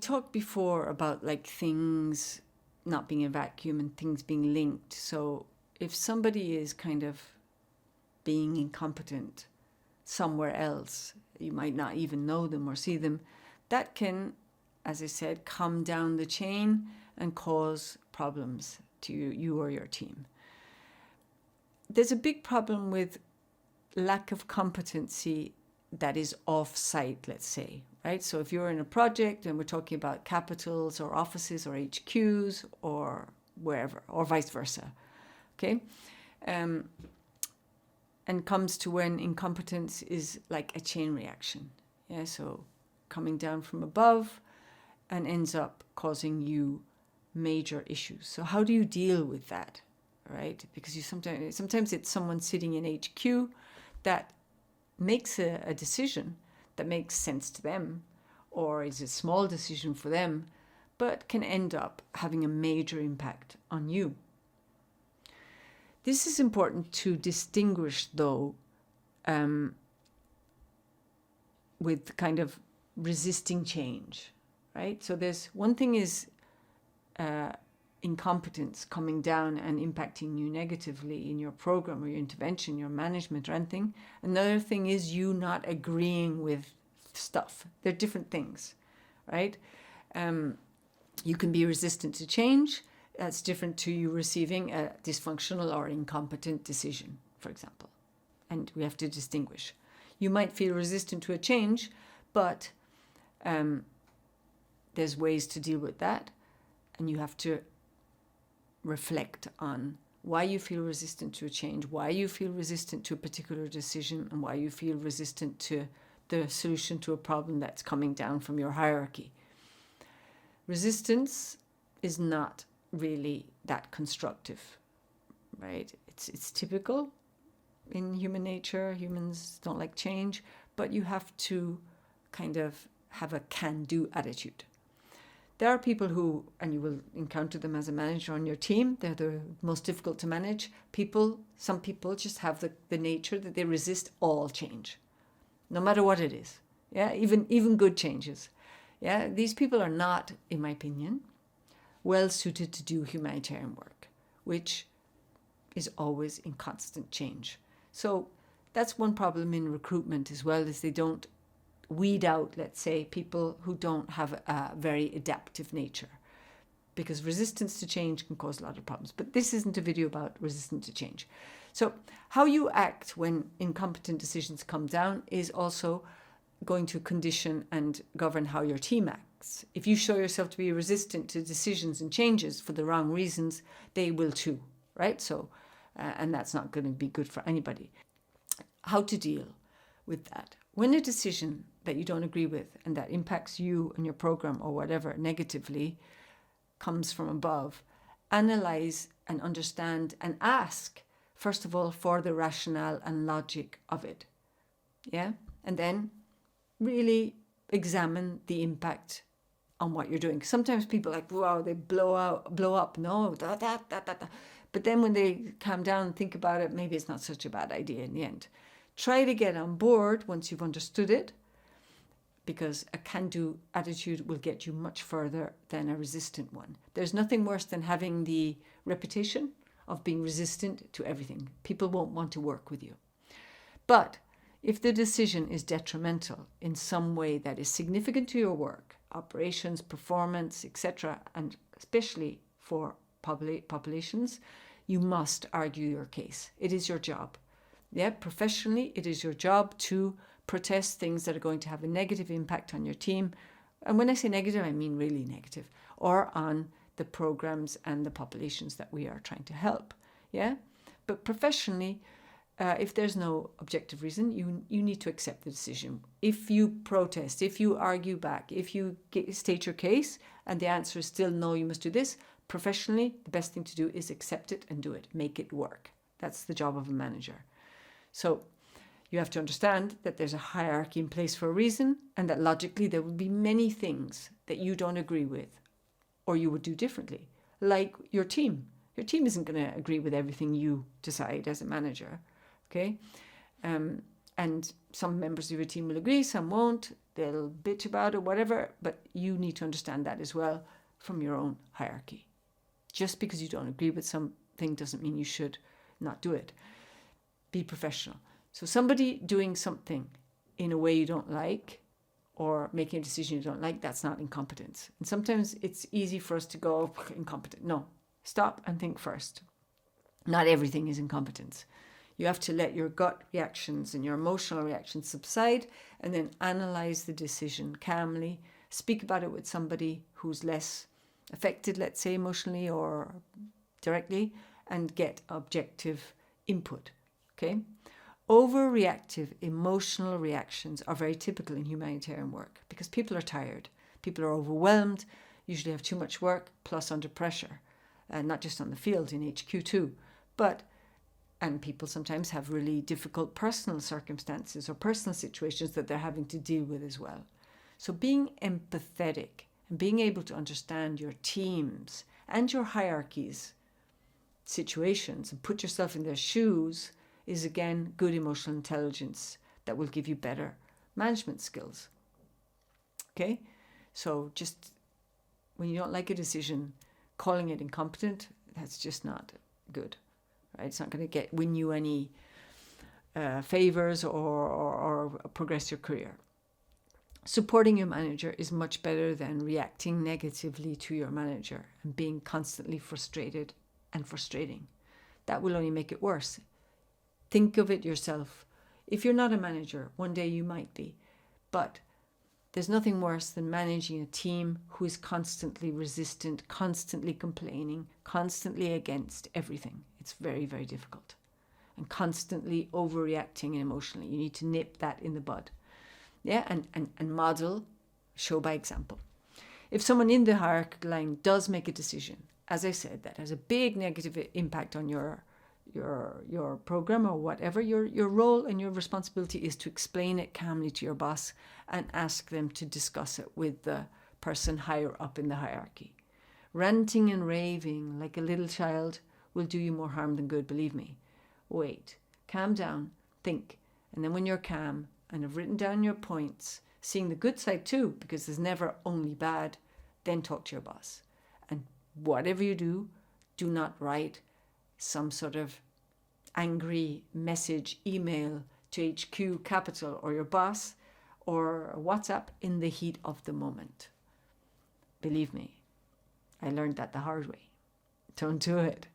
talked before about like things not being a vacuum and things being linked. So if somebody is kind of being incompetent somewhere else, you might not even know them or see them, that can, as I said, come down the chain and cause problems to you or your team. There's a big problem with lack of competency that is off-site, let's say, right? So if you're in a project and we're talking about capitals or offices or HQs or wherever, or vice versa, okay? And comes to when incompetence is like a chain reaction, yeah? So coming down from above and ends up causing you major issues. So how do you deal with that, right? Because you sometimes it's someone sitting in HQ that makes a decision that makes sense to them, or is a small decision for them, but can end up having a major impact on you. This is important to distinguish, though, with kind of resisting change, right? So there's one thing is incompetence coming down and impacting you negatively in your program or your intervention, your management or anything. Another thing is you not agreeing with stuff. They're different things, right? You can be resistant to change. That's different to you receiving a dysfunctional or incompetent decision, for example. And we have to distinguish. You might feel resistant to a change, but there's ways to deal with that. And you have to reflect on why you feel resistant to a change, why you feel resistant to a particular decision, and why you feel resistant to the solution to a problem that's coming down from your hierarchy. Resistance is not really that constructive, right? It's typical in human nature. Humans don't like change, but you have to kind of have a can-do attitude. There are people who, and you will encounter them as a manager on your team, they're the most difficult to manage. Some people just have the nature that they resist all change, no matter what it is. Yeah, even good changes. Yeah, these people are not, in my opinion, well suited to do humanitarian work, which is always in constant change. So that's one problem in recruitment as well, is they don't weed out, let's say, people who don't have a very adaptive nature, because resistance to change can cause a lot of problems. But this isn't a video about resistance to change. So how you act when incompetent decisions come down is also going to condition and govern how your team acts. If you show yourself to be resistant to decisions and changes for the wrong reasons, they will too, right? So, and that's not going to be good for anybody. How to deal with that? When a decision that you don't agree with and that impacts you and your program or whatever negatively comes from above, analyze and understand and ask, first of all, for the rationale and logic of it. Yeah? And then really examine the impact on what you're doing. Sometimes people are like, wow, they blow up. No, But then when they calm down and think about it, maybe it's not such a bad idea in the end. Try to get on board once you've understood it, because a can-do attitude will get you much further than a resistant one. There's nothing worse than having the reputation of being resistant to everything. People won't want to work with you. But if the decision is detrimental in some way that is significant to your work, operations, performance, etc., and especially for populations, you must argue your case. It is your job. Yeah, professionally, it is your job to protest things that are going to have a negative impact on your team. And when I say negative, I mean really negative, or on the programs and the populations that we are trying to help. Yeah, but professionally, if there's no objective reason, you need to accept the decision. If you protest, if you argue back, if you state your case and the answer is still no, you must do this, professionally, the best thing to do is accept it and do it, make it work. That's the job of a manager. So you have to understand that there's a hierarchy in place for a reason, and that logically there will be many things that you don't agree with or you would do differently, like your team. Your team isn't going to agree with everything you decide as a manager, okay? And And some members of your team will agree, some won't. They'll bitch about it, whatever. But you need to understand that as well from your own hierarchy. Just because you don't agree with something doesn't mean you should not do it. Be professional. So somebody doing something in a way you don't like or making a decision you don't like, that's not incompetence. And sometimes it's easy for us to go, incompetent. No, stop and think first. Not everything is incompetence. You have to let your gut reactions and your emotional reactions subside and then analyze the decision calmly. Speak about it with somebody who's less affected, let's say, emotionally or directly, and get objective input. Okay? Overreactive emotional reactions are very typical in humanitarian work because people are tired. People are overwhelmed, usually have too much work, plus under pressure, not just on the field, in HQ too. And people sometimes have really difficult personal circumstances or personal situations that they're having to deal with as well. So being empathetic and being able to understand your teams and your hierarchies, situations, and put yourself in their shoes is, again, good emotional intelligence that will give you better management skills. Okay? So just when you don't like a decision, calling it incompetent, that's just not good. Right? It's not going to win you any favors or progress your career. Supporting your manager is much better than reacting negatively to your manager and being constantly frustrated and frustrating. That will only make it worse. Think of it yourself. If you're not a manager, one day you might be, but there's nothing worse than managing a team who is constantly resistant, constantly complaining, constantly against everything. It's very, very difficult. And constantly overreacting emotionally. You need to nip that in the bud. Yeah, and model, show by example. If someone in the hierarchical line does make a decision, as I said, that has a big negative impact on your program or whatever, your role and your responsibility is to explain it calmly to your boss and ask them to discuss it with the person higher up in the hierarchy. Ranting and raving like a little child will do you more harm than good, believe me. Wait, calm down, think, and then when you're calm and have written down your points, seeing the good side too, because there's never only bad, then talk to your boss. And whatever you do, do not write some sort of angry message, email to HQ Capital or your boss or WhatsApp in the heat of the moment. Believe me, I learned that the hard way. Don't do it.